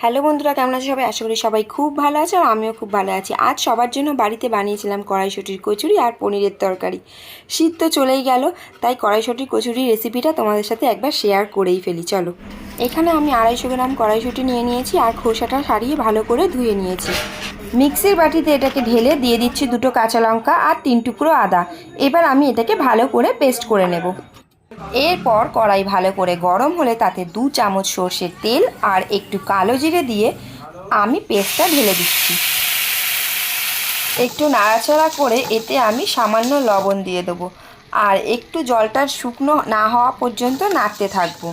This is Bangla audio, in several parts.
হ্যালো বন্ধুরা, কেমন আছে সবাই? আশা করি সবাই খুব ভালো আছে আর আমিও খুব ভালো আছি। আজ সবার জন্য বাড়িতে বানিয়েছিলাম কড়াইশুঁটির কচুরি আর পনিরের তরকারি। শীত তো চলেই গেল, তাই কড়াইশুঁটির কচুরির রেসিপিটা তোমাদের সাথে একবার শেয়ার করেই ফেলি। চলো, এখানে আমি 250 গ্রাম কড়াইশুঁটি নিয়ে নিয়েছি আর খোসাটা ছাড়িয়ে ভালো করে ধুয়ে নিয়েছি। মিক্সির বাটিতে এটাকে ঢেলে দিয়ে দিচ্ছি 2টো কাঁচা লঙ্কা আর 3 টুকরো আদা। এবার আমি এটাকে ভালো করে পেস্ট করে নেব। এরপর কড়াই ভালো করে গরম হলে তাতে 2 চামচ সর্ষের তেল আর একটু কালো জিরে দিয়ে আমি পেস্টটা ঢেলে দিচ্ছি। একটু নাড়াচাড়া করে এতে আমি সামান্য লবণ দিয়ে দেবো আর একটু জলটা শুকনো না হওয়া পর্যন্ত নাড়তে থাকবো।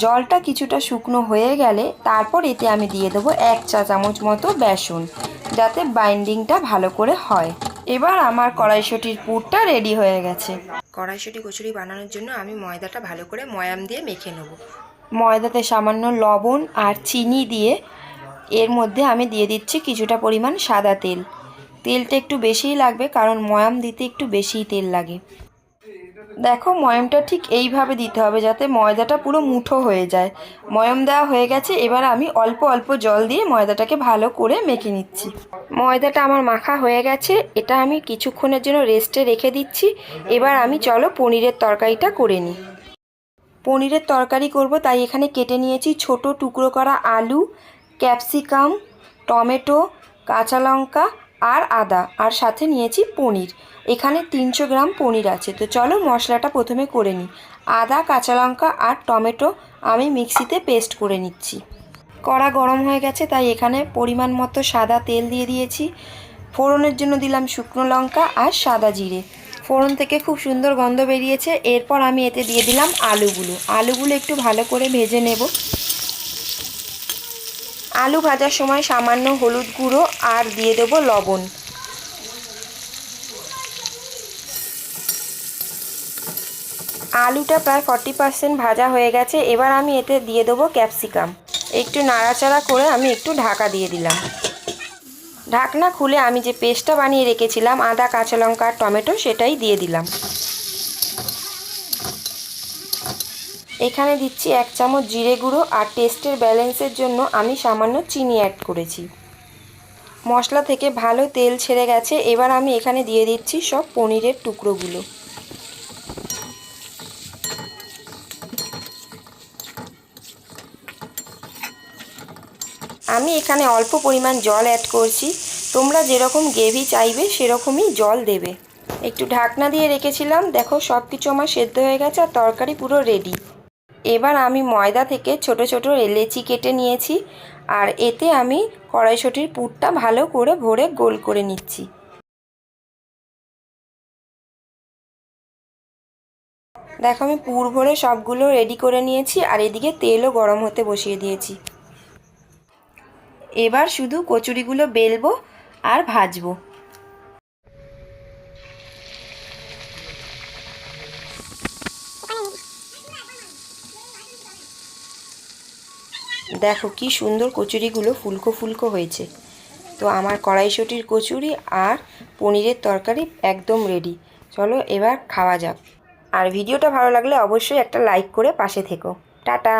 জলটা কিছুটা শুকনো হয়ে গেলে তারপর এতে আমি দিয়ে দেবো 1 চা চামচ মতো বেসন, যাতে বাইন্ডিংটা ভালো করে হয়। এবার আমার কড়াইশুঁটির পুরটা রেডি হয়ে গেছে। কড়াইশুঁটি কচুরি বানানোর জন্য আমি ময়দাটা ভালো করে ময়াম দিয়ে মেখে নেব। ময়দাতে সামান্য লবণ আর চিনি দিয়ে এর মধ্যে আমি দিয়ে দিচ্ছি কিছুটা পরিমাণ সাদা তেল। তেলটা একটু বেশিই লাগবে, কারণ ময়াম দিতে একটু বেশিই তেল লাগে। দেখো, ময়ামটা ঠিক এইভাবে দিতে হবে যাতে ময়দাটা পুরো মুঠো হয়ে যায়। ময়াম দেওয়া হয়ে গেছে, এবার আমি অল্প অল্প জল দিয়ে ময়দাটাকে ভালো করে মেখে নিচ্ছি। ময়দাটা আমার মাখা হয়ে গেছে, এটা আমি কিছুক্ষণের জন্য রেস্টে রেখে দিচ্ছি। এবার আমি চলো পনিরের তরকারিটা করে নিই। পনিরের তরকারি করব, তাই এখানে কেটে নিয়েছি ছোট টুকরো করা আলু, ক্যাপসিকাম, টমেটো, কাঁচা লঙ্কা আর আদা, আর সাথে নিয়েছি পনির। এখানে 300 গ্রাম পনির আছে। তো চলো মশলাটা প্রথমে করে নিই। আদা, কাঁচা লঙ্কা আর টমেটো আমি মিক্সিতে পেস্ট করে নিচ্ছি। কড়া গরম হয়ে গেছে, তাই এখানে পরিমাণ মতো সাদা তেল দিয়ে দিয়েছি। ফোড়নের জন্য দিলাম শুকনো লঙ্কা আর সাদা জিরে। ফোড়ন থেকে খুব সুন্দর গন্ধ বেরিয়েছে। এরপর আমি এতে দিয়ে দিলাম আলুগুলো একটু ভালো করে ভেজে নেব। আলু ভাজার সময় সামান্য হলুদ গুঁড়ো আর দিয়ে দেবো লবণ। আলুটা প্রায় 40% ভাজা হয়ে গেছে। এবার আমি এতে দিয়ে দেবো ক্যাপসিকাম। একটু নাড়াচাড়া করে আমি একটু ঢাকা দিয়ে দিলাম। ঢাকনা খুলে আমি যে পেস্টটা বানিয়ে রেখেছিলাম আদা, কাঁচা লঙ্কা আর টমেটো, সেটাই দিয়ে দিলাম। এখানে দিচ্ছি 1 চামচ জিরে গুঁড়ো আর টেস্টের ব্যালেন্সের জন্য আমি সামান্য চিনি অ্যাড করেছি। মশলা থেকে ভালো তেল ছেড়ে গেছে। এবার আমি এখানে দিয়ে দিচ্ছি সব পনিরের টুকরোগুলো। আমি এখানে অল্প পরিমাণ জল অ্যাড করছি। তোমরা যেরকম গ্রেভি চাইবে সেরকমই জল দেবে। একটু ঢাকনা দিয়ে রেখেছিলাম। দেখো, সব কিছু আমার সেদ্ধ হয়ে গেছে আর তরকারি পুরো রেডি। এবার আমি ময়দা থেকে ছোট ছোট লেচি কেটে নিয়েছি আর এতে আমি কড়াইশুঁটির পুরটা ভালো করে ভরে গোল করে নিচ্ছি। দেখো, আমি পুর ভরে সবগুলো রেডি করে নিয়েছি আর এদিকে তেলও গরম হতে বসিয়ে দিয়েছি। এবার শুধু কচুরিগুলো বেলবো আর ভাজবো। দেখো কি সুন্দর কচুরিগুলো ফুলকো ফুলকো হয়েছে। তো আমার কড়াইশুঁটির কচুরি আর পনিরের তরকারি একদম রেডি। চলো এবার খাওয়া যাক। আর ভিডিওটা ভালো লাগলে অবশ্যই একটা লাইক করে পাশে থেকো। টাটা।